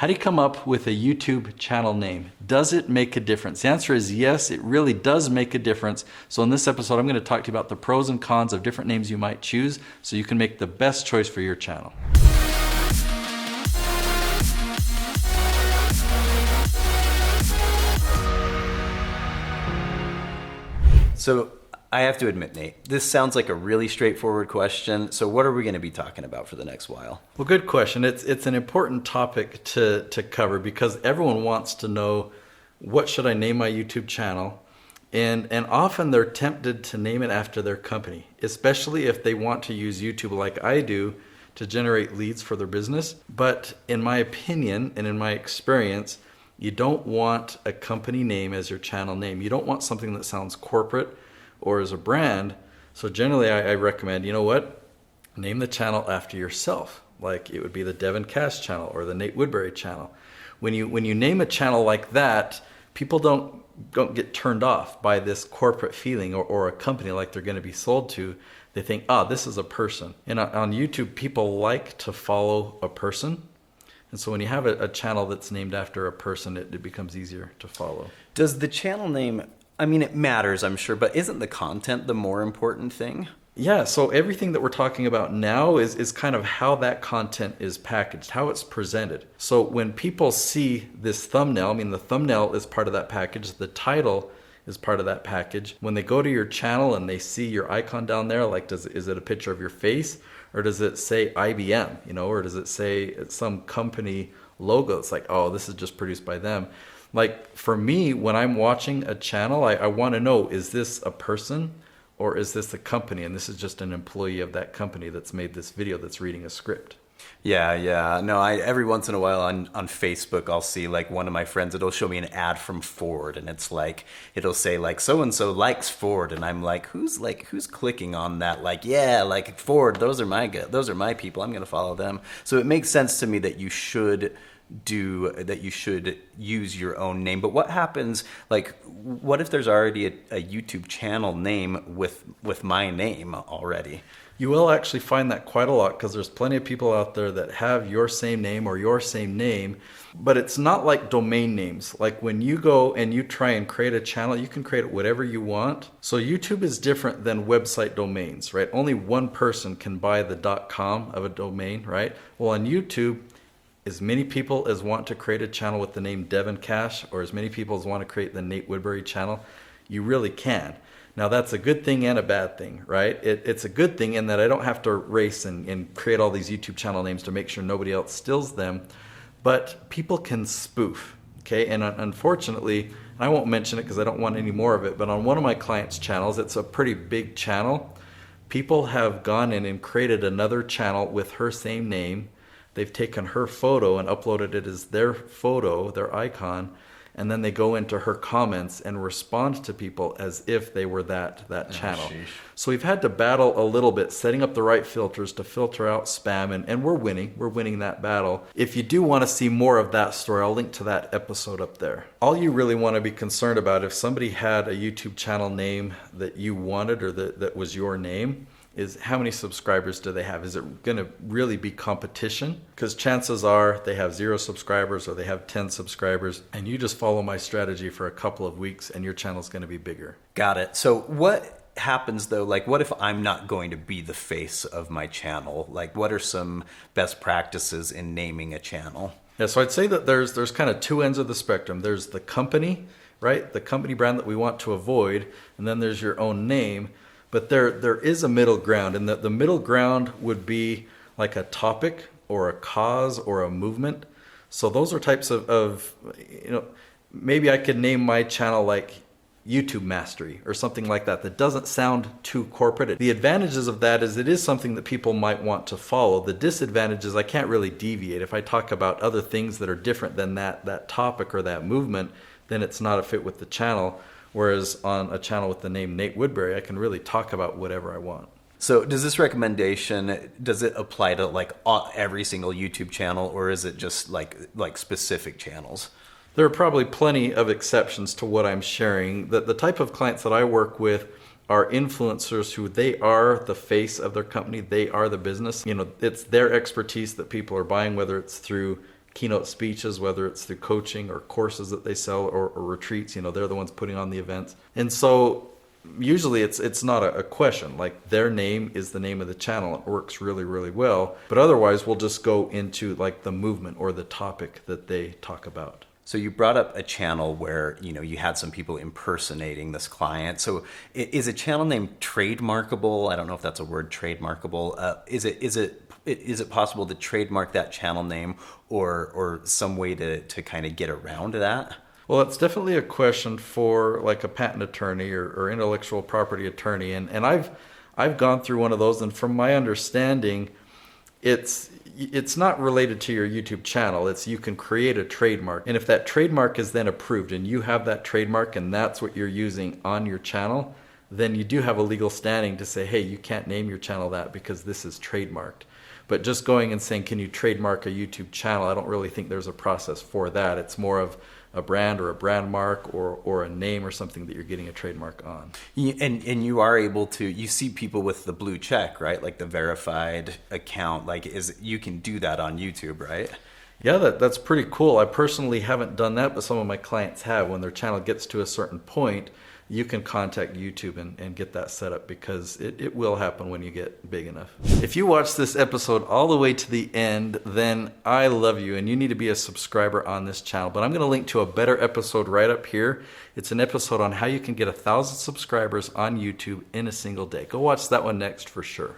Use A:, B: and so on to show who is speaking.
A: How do you come up with a YouTube channel name? Does it make a difference? The answer is yes, it really does make a difference. So in this episode, I'm going to talk to you about the pros and cons of different names you might choose so you can make the best choice for your channel.
B: So I have to admit, Nate, this sounds like a really straightforward question. So what are we going to be talking about for the next while?
A: Well, good question. It's an important topic to cover because everyone wants to know, what should I name my YouTube channel? And often they're tempted to name it after their company, especially if they want to use YouTube like I do to generate leads for their business. But in my opinion and in my experience, you don't want a company name as your channel name. You don't want something that sounds corporate or as a brand. So generally I recommend, you know what? Name the channel after yourself. Like it would be the Devin Cash channel or the Nate Woodbury channel. When you name a channel like that, people don't get turned off by this corporate feeling or a company like they're going to be sold to. They think, this is a person. And on YouTube, people like to follow a person. And so when you have a channel that's named after a person, it becomes easier to follow.
B: Does the channel name, I mean, it matters, I'm sure, but isn't the content the more important thing?
A: Yeah, so everything that we're talking about now is kind of how that content is packaged, how it's presented. So when people see this thumbnail, I mean, the thumbnail is part of that package, the title is part of that package. When they go to your channel and they see your icon down there, like is it a picture of your face? Or does it say IBM, or does it say some company logo? It's like, this is just produced by them. Like for me, when I'm watching a channel, I want to know, is this a person or is this a company? And this is just an employee of that company that's made this video that's reading a script.
B: Yeah. No, every once in a while on Facebook, I'll see like one of my friends, it'll show me an ad from Ford and it's like, it'll say like so-and-so likes Ford. And I'm like, who's clicking on that? Like, yeah, like Ford, those are my people. I'm going to follow them. So it makes sense to me that you should use your own name. But what happens, like, what if there's already a YouTube channel name with my name already?
A: You will actually find that quite a lot because there's plenty of people out there that have your same name or your same name, but it's not like domain names. Like when you go and you try and create a channel, you can create whatever you want. So YouTube is different than website domains, right? Only one person can buy the .com of a domain, right? Well, on YouTube, as many people as want to create a channel with the name Devin Cash or as many people as want to create the Nate Woodbury channel, you really can. Now that's a good thing and a bad thing, right? It's a good thing in that I don't have to race and create all these YouTube channel names to make sure nobody else steals them, but people can spoof, okay? And unfortunately, and I won't mention it because I don't want any more of it, but on one of my clients' channels, it's a pretty big channel, people have gone in and created another channel with her same name. They've taken her photo and uploaded it as their photo, their icon, and then they go into her comments and respond to people as if they were that channel.
B: Sheesh.
A: So we've had to battle a little bit, setting up the right filters to filter out spam, and we're winning. We're winning that battle. If you do want to see more of that story, I'll link to that episode up there. All you really want to be concerned about, if somebody had a YouTube channel name that you wanted or that was your name, is how many subscribers do they have? Is it going to really be competition? Because chances are they have 0 subscribers or they have 10 subscribers, and you just follow my strategy for a couple of weeks and your channel's going to be bigger.
B: Got it. So what happens though? Like what if I'm not going to be the face of my channel? Like what are some best practices in naming a channel?
A: Yeah, so I'd say that there's kind of two ends of the spectrum. There's the company, right? The company brand that we want to avoid, and then there's your own name. But there is a middle ground, and the middle ground would be like a topic or a cause or a movement. So those are types of maybe I could name my channel like YouTube Mastery or something like that doesn't sound too corporate. The advantages of that is it is something that people might want to follow. The disadvantages, I can't really deviate. If I talk about other things that are different than that topic or that movement, then it's not a fit with the channel. Whereas on a channel with the name Nate Woodbury, I can really talk about whatever I want.
B: So does this recommendation, does it apply to like every single YouTube channel, or is it just like specific channels?
A: There are probably plenty of exceptions to what I'm sharing. The type of clients that I work with are influencers who they are the face of their company, they are the business. It's their expertise that people are buying, whether it's through keynote speeches, whether it's through coaching or courses that they sell or retreats. They're the ones putting on the events. And so usually it's not a question. Like, their name is the name of the channel. It works really, really well. But otherwise, we'll just go into like the movement or the topic that they talk about.
B: So you brought up a channel where, you had some people impersonating this client. So is a channel name trademarkable? I don't know if that's a word, trademarkable. Is it possible to trademark that channel name or some way to kind of get around that?
A: Well, it's definitely a question for like a patent attorney or intellectual property attorney. And I've gone through one of those, and from my understanding, it's not related to your YouTube channel. It's you can create a trademark. And if that trademark is then approved and you have that trademark and that's what you're using on your channel, then you do have a legal standing to say, hey, you can't name your channel that because this is trademarked. But just going and saying, can you trademark a YouTube channel? I don't really think there's a process for that. It's more of a brand or a brand mark or a name or something that you're getting a trademark on.
B: And you are able to, you see people with the blue check, right? Like the verified account, you can do that on YouTube, right?
A: Yeah, that's pretty cool. I personally haven't done that, but some of my clients have. When their channel gets to a certain point, you can contact YouTube and get that set up, because it will happen when you get big enough. If you watch this episode all the way to the end, then I love you and you need to be a subscriber on this channel. But I'm going to link to a better episode right up here. It's an episode on how you can get 1,000 subscribers on YouTube in a single day. Go watch that one next for sure.